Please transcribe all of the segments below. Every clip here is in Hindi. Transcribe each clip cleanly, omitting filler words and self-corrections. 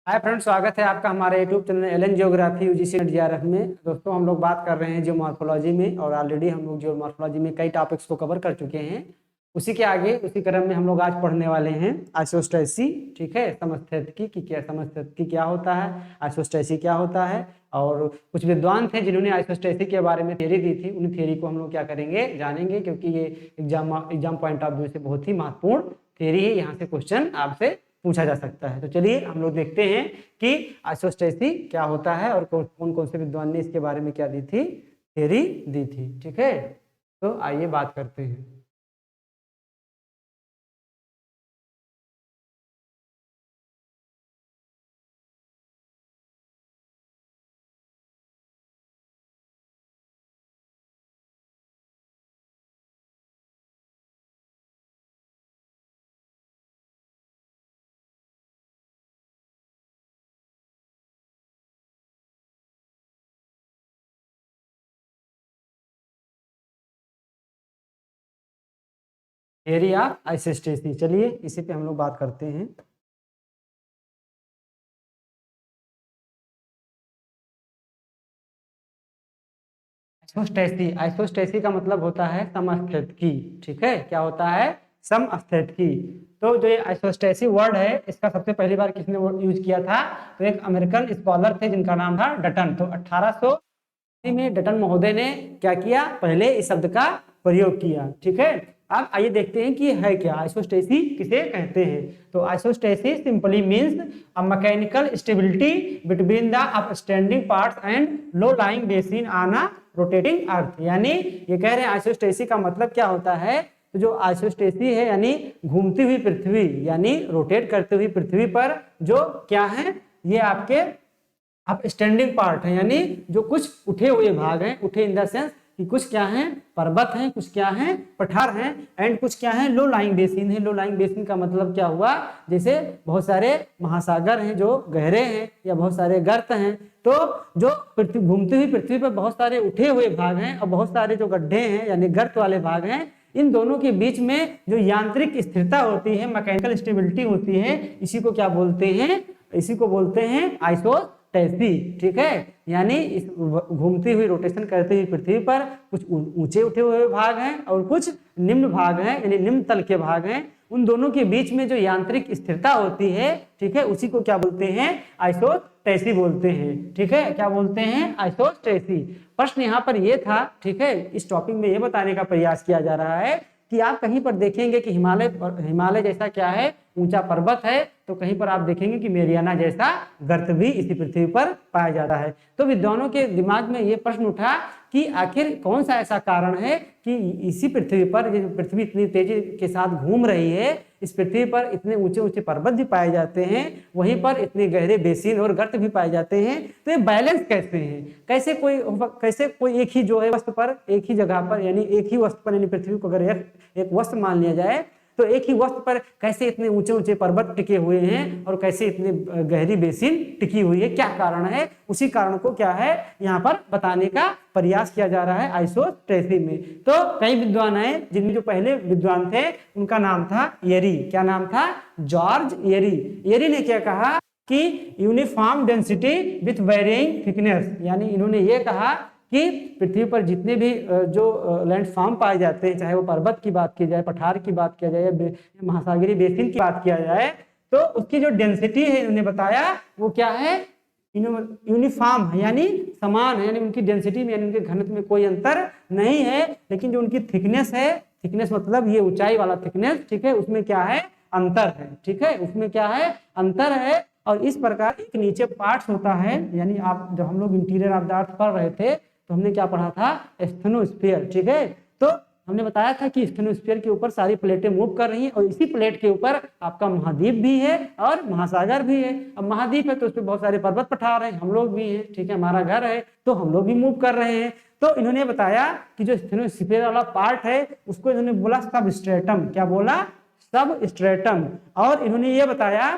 हाय फ्रेंड्स, स्वागत है आपका हमारे YouTube channel Allen geography UGC JRF में। दोस्तों, हम लोग बात कर रहे हैं जियोमॉर्फोलॉजी में और ऑलरेडी हम लोग जियोमॉर्फोलॉजी में कई टॉपिक्स को कवर कर चुके हैं। उसी के आगे उसी क्रम में हम लोग आज पढ़ने वाले हैं आइसोस्टेसी। ठीक है, समस्थैतिकी की क्या समस्थैतिकी क्या होता है, आइसोस्टेसी क्या होता है। और कुछ विद्वान थे जिन्होंने आइसोस्टेसी के बारे में थ्योरी दी थी, उन थ्योरी को हम लोग क्या करेंगे, जानेंगे, क्योंकि ये एग्जाम पॉइंट ऑफ व्यू से बहुत ही महत्वपूर्ण थ्योरी है। यहाँ से क्वेश्चन आपसे पूछा जा सकता है। तो चलिए हम लोग देखते हैं कि आइसोस्टेसी क्या होता है और कौन कौन से विद्वान ने इसके बारे में क्या दी थी, थ्योरी दी थी। ठीक है, तो आइए बात करते हैं। थ्योरी ऑफ आइसोस्टेसी, चलिए इसी पे हम लोग बात करते हैं। आइसोस्टेसी, आइसोस्टेसी का मतलब होता है समस्थैतिकी। ठीक है, क्या होता है, समस्थैतिकी। तो जो ये आइसोस्टेसी वर्ड है, इसका सबसे पहली बार किसने यूज किया था, तो एक अमेरिकन स्कॉलर थे जिनका नाम था डटन। तो 1800 में डटन महोदय ने क्या किया, पहले इस शब्द का प्रयोग किया। ठीक है, अब आइए देखते हैं कि है क्या आइसोस्टेसी, किसे कहते हैं। तो isostasy simply means a mechanical stability between the upstanding parts and low lying basin on a rotating earth. यानी ये कह रहे हैं आइसोस्टेसी का मतलब क्या होता है, तो जो आइसोस्टेसी है यानी घूमती हुई पृथ्वी, यानी रोटेट करती हुई पृथ्वी पर जो क्या है, ये आपके अब स्टैंडिंग पार्ट है, यानी जो कुछ उठे हुए भाग हैं, उठे इन द सेंस कि कुछ क्या है, पर्वत हैं, कुछ क्या है, पठार हैं, एंड कुछ क्या है, लो लाइंग बेसिन है। लो लाइंग बेसिन का मतलब क्या हुआ, जैसे बहुत सारे महासागर हैं जो गहरे हैं या बहुत सारे गर्त हैं। तो जो पृथ्वी घूमती हुई पृथ्वी पर बहुत सारे उठे हुए भाग हैं और बहुत सारे जो गड्ढे हैं यानी गर्त वाले भाग हैं, इन दोनों के बीच में जो यांत्रिक स्थिरता होती है, मैकेनिकल स्टेबिलिटी होती है, इसी को क्या बोलते हैं, इसी को बोलते हैं आइसोस्टेसी। ठीक है, यानी इस घूमती हुई रोटेशन करती हुई पृथ्वी पर कुछ ऊंचे उठे हुए भाग हैं और कुछ निम्न भाग हैं, यानी निम्न तल के भाग हैं। उन दोनों के बीच में जो यांत्रिक स्थिरता होती है, ठीक है, उसी को क्या बोलते हैं, आइसोस्टेसी बोलते हैं। ठीक है, क्या बोलते हैं, आइसोस्टेसी। प्रश्न यहाँ पर यह था, ठीक है, इस टॉपिक में यह बताने का प्रयास किया जा रहा है कि आप कहीं पर देखेंगे कि हिमालय जैसा क्या है, ऊंचा पर्वत है, तो कहीं पर आप देखेंगे कि मेरियाना जैसा गर्त भी इसी पृथ्वी पर पाया जाता है। तो विद्वानों के दिमाग में यह प्रश्न उठा कि आखिर कौन सा ऐसा कारण है कि इसी पृथ्वी पर, पृथ्वी इतनी तेजी के साथ घूम रही है, इस पृथ्वी पर इतने ऊंचे ऊंचे पर्वत भी पाए जाते हैं, वहीं पर इतने गहरे बेसिन और गर्त भी पाए जाते हैं, तो ये बैलेंस कैसे है, कैसे कोई एक ही जो है वस्तु पर, एक ही जगह पर, यानी एक ही वस्तु पर, यानी पृथ्वी को अगर एक वस्तु मान लिया जाए, तो एक ही वस्तु पर कैसे इतने ऊंचे ऊंचे पर्वत टिके हुए हैं और कैसे इतने गहरी बेसिन टिकी हुई है, क्या कारण है, उसी कारण को क्या है यहाँ पर बताने का प्रयास किया जा रहा है आइसोस्टेसी में। तो कई विद्वान हैं, जिनमें जो पहले विद्वान थे उनका नाम था येरी। क्या नाम था, जॉर्ज येरी। येरी ने क्या कहा कि यूनिफॉर्म डेंसिटी विथ वेरिइंग थिकनेस, यानी इन्होंने ये कहा कि पृथ्वी पर जितने भी जो लैंडफॉर्म पाए जाते हैं, चाहे वो पर्वत की बात की जाए, पठार की बात किया जाए या महासागरीय बेसिन की बात किया जाए, तो उसकी जो डेंसिटी है इन्होंने बताया वो क्या है, यूनिफॉर्म है, यानी समान है, यानी उनकी डेंसिटी में, यानी उनके घनत्व में कोई अंतर नहीं है। लेकिन जो उनकी थिकनेस है, थिकनेस मतलब ये ऊंचाई वाला थिकनेस, ठीक है, उसमें क्या है, अंतर है। ठीक है, उसमें क्या है, अंतर है। और इस प्रकार एक नीचे पार्ट्स होता है, यानी आप जब हम लोग इंटीरियर ऑफ द अर्थ पढ़ रहे थे तो हमने क्या पढ़ा था, स्टेनोस्फीयर। ठीक है, तो हमने बताया था कि स्टेनोस्फीयर के ऊपर सारी प्लेटें मूव कर रही हैं और इसी प्लेट के ऊपर आपका महाद्वीप भी है और महासागर भी है। अब महाद्वीप है तो उस पर बहुत सारे पर्वत पठार हैं, हम लोग भी हैं, ठीक है, हमारा घर है, तो हम लोग भी मूव कर रहे हैं। तो इन्होंने बताया कि जो स्टेनोस्फीयर वाला पार्ट है उसको इन्होंने बोला सबस्ट्रेटम। क्या बोला, सबस्ट्रेटम। और इन्होंने ये बताया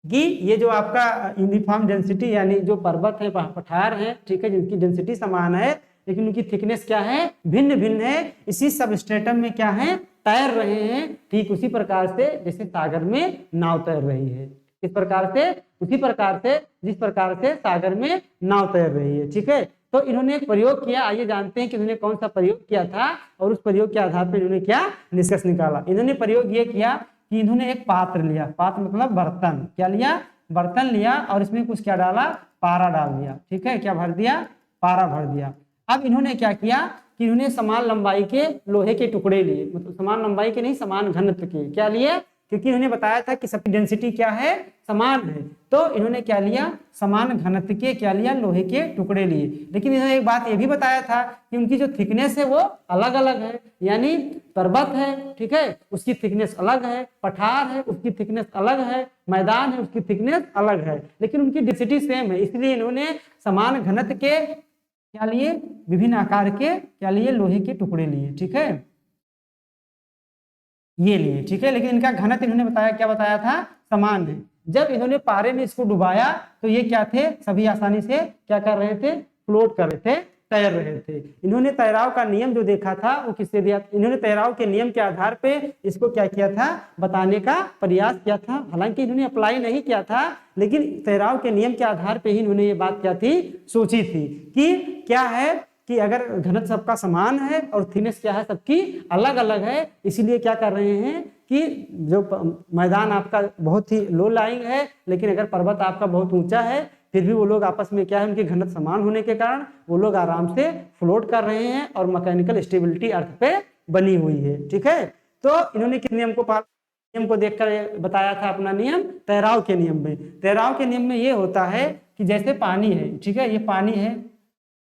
कि ये जो आपका यूनिफॉर्म डेंसिटी, यानी जो पर्वत है, पठार है, ठीक है, जिनकी डेंसिटी समान है लेकिन उनकी थिकनेस क्या है, भिन्न भिन्न है, इसी सबस्ट्रेटम में क्या है, तैर रहे हैं। ठीक उसी प्रकार से जैसे सागर में नाव तैर रही है, इस प्रकार से उसी प्रकार से जिस प्रकार से सागर में नाव तैर रही है। ठीक है, तो इन्होंने एक प्रयोग किया, आइए जानते हैं कि इन्होंने कौन सा प्रयोग किया था और उस प्रयोग के आधार पर इन्होंने क्या निष्कर्ष निकाला। इन्होंने प्रयोग ये किया कि इन्होंने एक पात्र लिया, पात्र मतलब बर्तन, क्या लिया, बर्तन लिया और इसमें कुछ क्या डाला, पारा डाल दिया। ठीक है, क्या भर दिया, पारा भर दिया। अब इन्होंने क्या किया कि इन्होंने समान लंबाई के लोहे के टुकड़े लिए, मतलब समान लंबाई के नहीं, समान घनत्व के, क्या लिए, क्योंकि इन्होंने बताया था कि सबकी डेंसिटी क्या है, समान है, तो इन्होंने क्या लिया, समान घनत्व के क्या लिया, लोहे के टुकड़े लिए। लेकिन इन्होंने एक बात ये भी बताया था कि उनकी जो थिकनेस है वो अलग अलग है, यानी पर्वत है, ठीक है, उसकी थिकनेस अलग है, पठार है उसकी थिकनेस अलग है, मैदान है उसकी थिकनेस अलग है, लेकिन उनकी डेंसिटी सेम है। इसलिए इन्होंने समान घनत्व के क्या लिए, विभिन्न आकार के क्या लिए, लोहे के टुकड़े लिए। ठीक है, ये लिए। ठीक है, लेकिन इनका घनत्व इन्होंने बताया, क्या बताया था, समान है। जब इन्होंने पारे में इसको डुबाया तो ये क्या थे, सभी आसानी से क्या कर रहे थे, फ्लोट कर रहे थे, तैर रहे थे। इन्होंने तैराव का नियम जो देखा था वो किससे दिया, इन्होंने तैराव के नियम के आधार पे इसको क्या किया था, बताने का प्रयास किया था। हालांकि इन्होंने अप्लाई नहीं किया था, लेकिन तैराव के नियम के आधार पे ही इन्होंने ये बात क्या थी, सोची थी कि क्या है कि अगर घनत्व सबका समान है और थिकनेस क्या है, सबकी अलग अलग है, इसीलिए क्या कर रहे हैं कि जो मैदान आपका बहुत ही लो लाइंग है, लेकिन अगर पर्वत आपका बहुत ऊंचा है, फिर भी वो लोग आपस में क्या है, उनके घनत्व समान होने के कारण वो लोग आराम से फ्लोट कर रहे हैं और मैकेनिकल स्टेबिलिटी अर्थ पे बनी हुई है। ठीक है, तो इन्होंने किस नियम को नियम को देखकर बताया था अपना नियम, तैराव के नियम में। तैराव के नियम में ये होता है कि जैसे पानी है, ठीक है, ये पानी है,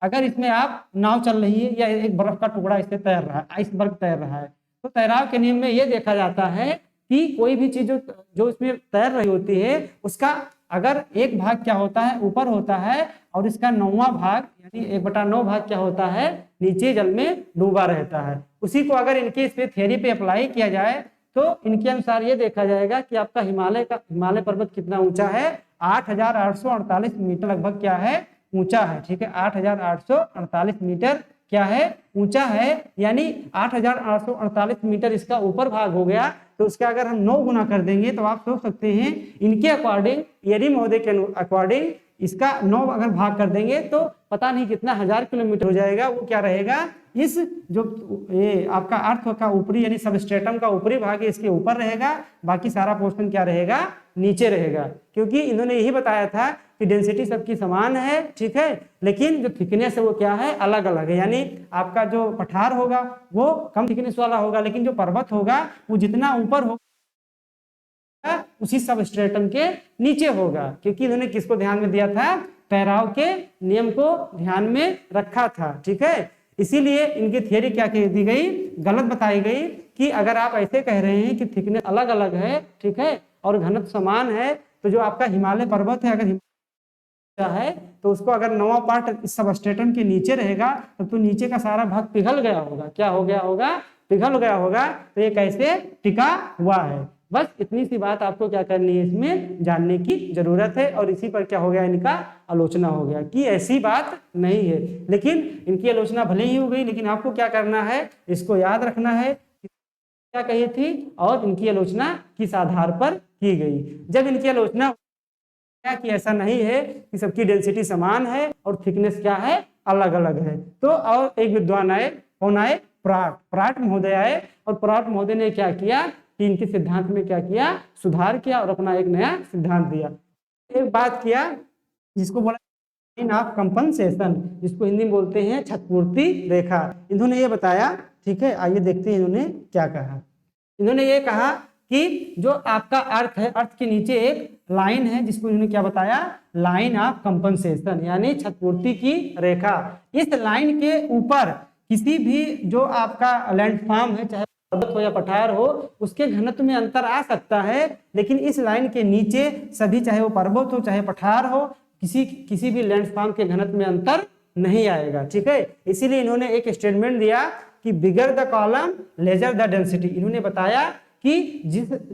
अगर इसमें आप नाव चल रही है या एक बर्फ का टुकड़ा इससे तैर रहा है, आइसबर्ग तैर रहा है, तो तैराव के नियम में यह देखा जाता है कि कोई भी चीज जो इसमें तैर रही होती है उसका अगर एक भाग क्या होता है, ऊपर होता है, और इसका 9वां भाग यानी 1/9 भाग क्या होता है, नीचे जल में डूबा रहता है। उसी को अगर इनके इस पे थ्योरी पे अप्लाई किया जाए तो इनके अनुसार ये देखा जाएगा कि आपका हिमालय पर्वत कितना ऊंचा है, 8,848 मीटर लगभग क्या है, ऊंचा है। ठीक है, 8,848 मीटर क्या है, ऊंचा है, यानी 8,848 मीटर इसका ऊपर भाग हो गया, तो उसका अगर हम 9 गुना कर देंगे तो आप सोच सकते हैं इनके अकॉर्डिंग, एरी महोदय के अकॉर्डिंग इसका 9 अगर भाग कर देंगे तो पता नहीं कितना 1000 किलोमीटर हो जाएगा। वो क्या रहेगा, इस जो ये आपका अर्थ का ऊपरी यानी सबस्ट्रेटम का ऊपरी भाग है इसके ऊपर रहेगा, बाकी सारा पोर्शन क्या रहेगा, नीचे रहेगा। क्योंकि इन्होंने यही बताया था कि डेंसिटी सबकी समान है, ठीक है, लेकिन जो थिकनेस है वो क्या है, अलग अलग है। यानी आपका जो पठार होगा वो कम थिकनेस वाला होगा, लेकिन जो पर्वत होगा वो जितना ऊपर होगा उसी सबस्ट्रेटम के नीचे होगा। क्योंकि इन्होंने किसको ध्यान में दिया था, तैराव के नियम को ध्यान में रखा था। ठीक है, इसीलिए इनकी थियरी क्या कह दी गई, गलत बताई गई कि अगर आप ऐसे कह रहे हैं कि थिकनेस अलग अलग है, ठीक है, और घनत्व समान है, तो जो आपका हिमालय पर्वत है अगर है तो उसको अगर 9वां पार्ट इस सबस्ट्रेटम के नीचे रहेगा तब तो नीचे का सारा भाग पिघल गया होगा। क्या हो गया होगा, पिघल गया होगा। तो ये कैसे टिका हुआ है, बस इतनी सी बात आपको क्या करनी है, इसमें जानने की जरूरत है। और इसी पर क्या हो गया, इनका आलोचना हो गया कि ऐसी बात नहीं है। लेकिन इनकी आलोचना भले ही हो गई, लेकिन आपको क्या करना है, इसको याद रखना है क्या कही थी और इनकी आलोचना किस आधार पर की गई। जब इनकी आलोचना कि ऐसा नहीं है कि सबकी डेंसिटी समान है और थिकनेस क्या है, अलग अलग है, तो और एक विद्वान आए, कौन आए, प्राट महोदय आए, और प्राट महोदय ने क्या किया कि इनके सिद्धांत में क्या किया, सुधार किया और अपना एक नया सिद्धांत दिया। एक बात किया जिसको बोला इन ऑफ कंपनसेशन, जिसको हिंदी में बोलते हैं क्षतिपूर्ति रेखा। इन्होंने ये बताया, ठीक है, आइए देखते हैं इन्होंने क्या कहा। इन्होंने ये कहा कि जो आपका अर्थ है, अर्थ के नीचे एक लाइन है जिसको इन्होंने क्या बताया, लाइन ऑफ कंपनसेशन, यानी क्षतिपूर्ति की रेखा। इस लाइन के ऊपर किसी भी जो आपका लैंडफॉर्म है, चाहे पर्वत हो या पठार हो, उसके घनत्व में अंतर आ सकता है, लेकिन इस लाइन के नीचे सभी, चाहे वो पर्वत हो चाहे पठार हो, किसी भी लैंडफॉर्म के घनत्व में अंतर नहीं आएगा। ठीक है, इसीलिए इन्होंने एक स्टेटमेंट दिया कि bigger the column larger the density. इन्होंने बताया कि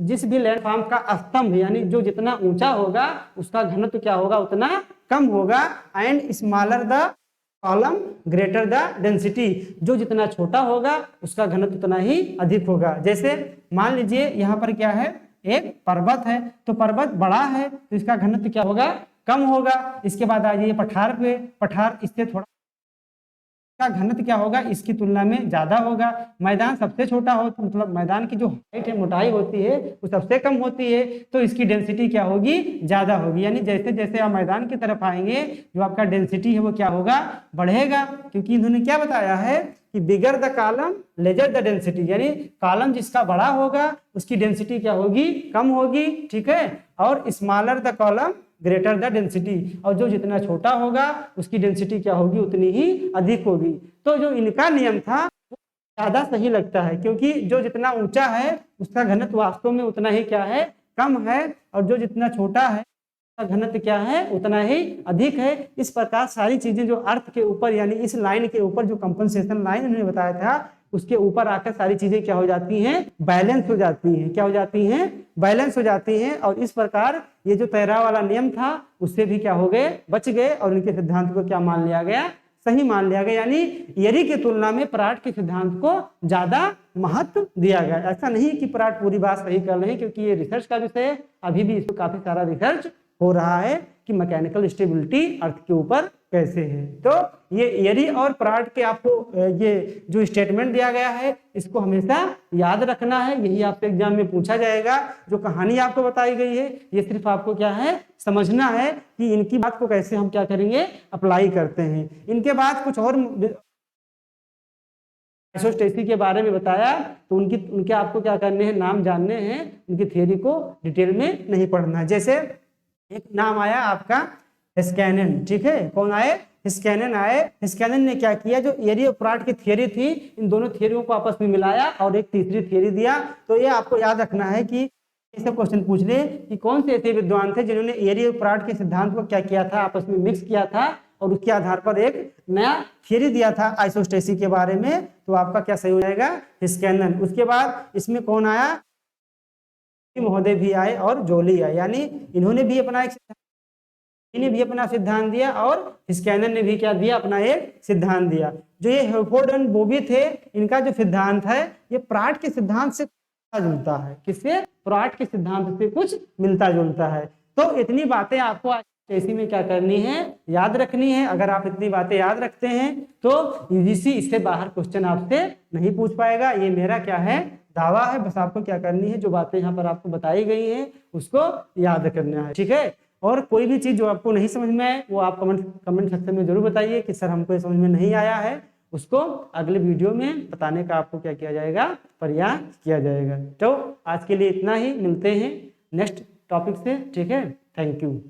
जिस भी लैंडफॉर्म का स्तंभ यानी जो जितना ऊंचा होगा उसका घनत्व क्या होगा, उतना कम होगा, and smaller the column greater the density, जो जितना छोटा होगा उसका घनत्व उतना ही अधिक होगा। जैसे मान लीजिए यहाँ पर क्या है, एक पर्वत है, तो पर्वत बड़ा है तो इसका घनत्व क्या होगा, कम होगा। इसके बाद आ जाइए पठार पे, पठार इससे थोड़ा का घनत्व क्या होगा, इसकी तुलना में ज्यादा होगा। मैदान सबसे छोटा हो तो मतलब मैदान की जो हाइट है, मोटाई होती है वो सबसे कम होती है, तो इसकी डेंसिटी क्या होगी, ज्यादा होगी। यानी जैसे जैसे आप मैदान की तरफ आएंगे जो आपका डेंसिटी है वो क्या होगा, बढ़ेगा। क्योंकि इन्होंने क्या बताया है कि bigger the column larger the density, यानी कॉलम जिसका बड़ा होगा उसकी डेंसिटी क्या होगी, कम होगी, ठीक है। और smaller the column greater the density, और जो जितना छोटा होगा उसकी डेंसिटी क्या होगी, उतनी ही अधिक होगी। तो जो इनका नियम था वो ज्यादा सही लगता है, क्योंकि जो जितना ऊंचा है उसका घनत्व वास्तव में उतना ही क्या है, कम है, और जो जितना छोटा है उसका घनत्व क्या है, उतना ही अधिक है। इस प्रकार सारी चीजें जो अर्थ के ऊपर यानी इस लाइन के ऊपर जो कंपनसेशन लाइन उन्होंने बताया था उसके ऊपर आकर सारी चीजें क्या हो जाती हैं, बैलेंस हो जाती हैं। क्या हो जाती हैं, बैलेंस हो जाती हैं। और इस प्रकार ये जो तैराव वाला नियम था उससे भी क्या हो गए, बच गए, और उनके सिद्धांत को क्या मान लिया गया, सही मान लिया गया। यानी यरी की तुलना में पराट के सिद्धांत को ज्यादा महत्व दिया गया। ऐसा नहीं कि पराट पूरी बात सही कर रहे हैं, क्योंकि ये रिसर्च का विषय है, अभी भी इसमें काफी सारा रिसर्च हो रहा है कि मैकेनिकल स्टेबिलिटी अर्थ के ऊपर कैसे है। तो ये यरी और पराट के आपको ये जो स्टेटमेंट दिया गया है इसको हमेशा याद रखना है, यही आपके एग्जाम में पूछा जाएगा। जो कहानी आपको बताई गई है ये सिर्फ आपको क्या है, समझना है कि इनकी बात को कैसे हम क्या करेंगे, अप्लाई करते हैं। इनके बाद कुछ और आइसोस्टेसी के बारे में बताया, तो उनके आपको क्या करने हैं, नाम जानने हैं, उनकी थियरी को डिटेल में नहीं पढ़ना है। जैसे एक नाम आया आपका हिस्कैनन, ठीक है, कौन आए, हिस्कैनन आए। हिस्कैनन ने क्या किया, जो यरी और पराट की थियरी थी इन दोनों थियरियों को आपस में मिलाया और एक तीसरी थियरी दिया। तो ये आपको याद रखना है कि ऐसे क्वेश्चन पूछ ले कि कौन से ऐसे विद्वान थे जिन्होंने यरी और पराट के सिद्धांत को क्या किया था, आपस में मिक्स किया था और उसके आधार पर एक नया थियरी दिया था आइसोस्टेसी के बारे में। तो आपका क्या सही हो जाएगा, हिस्कैनन। उसके बाद इसमें कौन आया, महोदय भी आए और जोली आए, यानी इन्होंने भी अपना सिद्धांत दिया और हिस्कैनन ने भी क्या दिया, अपना एक सिद्धांत दिया। जो ये हेफोर्ड एंड बोबी थे, इनका जो सिद्धांत है ये पराट के सिद्धांत से मिलता जुलता है। किससे, पराट के सिद्धांत से कुछ मिलता जुलता है। तो इतनी बातें आपको आइसोस्टेसी में क्या करनी है, याद रखनी है। अगर आप इतनी बातें याद रखते हैं तो यूजीसी इससे बाहर क्वेश्चन आपसे नहीं पूछ पाएगा। ये मेरा क्या है, दावा है। बस आपको क्या करनी है, जो बातें यहाँ पर आपको बताई गई हैं उसको याद करना है, ठीक है। और कोई भी चीज जो आपको नहीं समझ में आए वो आप कमेंट सेक्शन में जरूर बताइए कि सर हमको समझ में नहीं आया है, उसको अगले वीडियो में बताने का आपको क्या किया जाएगा, प्रयास किया जाएगा। तो आज के लिए इतना ही, मिलते हैं नेक्स्ट टॉपिक से, ठीक है। Thank you.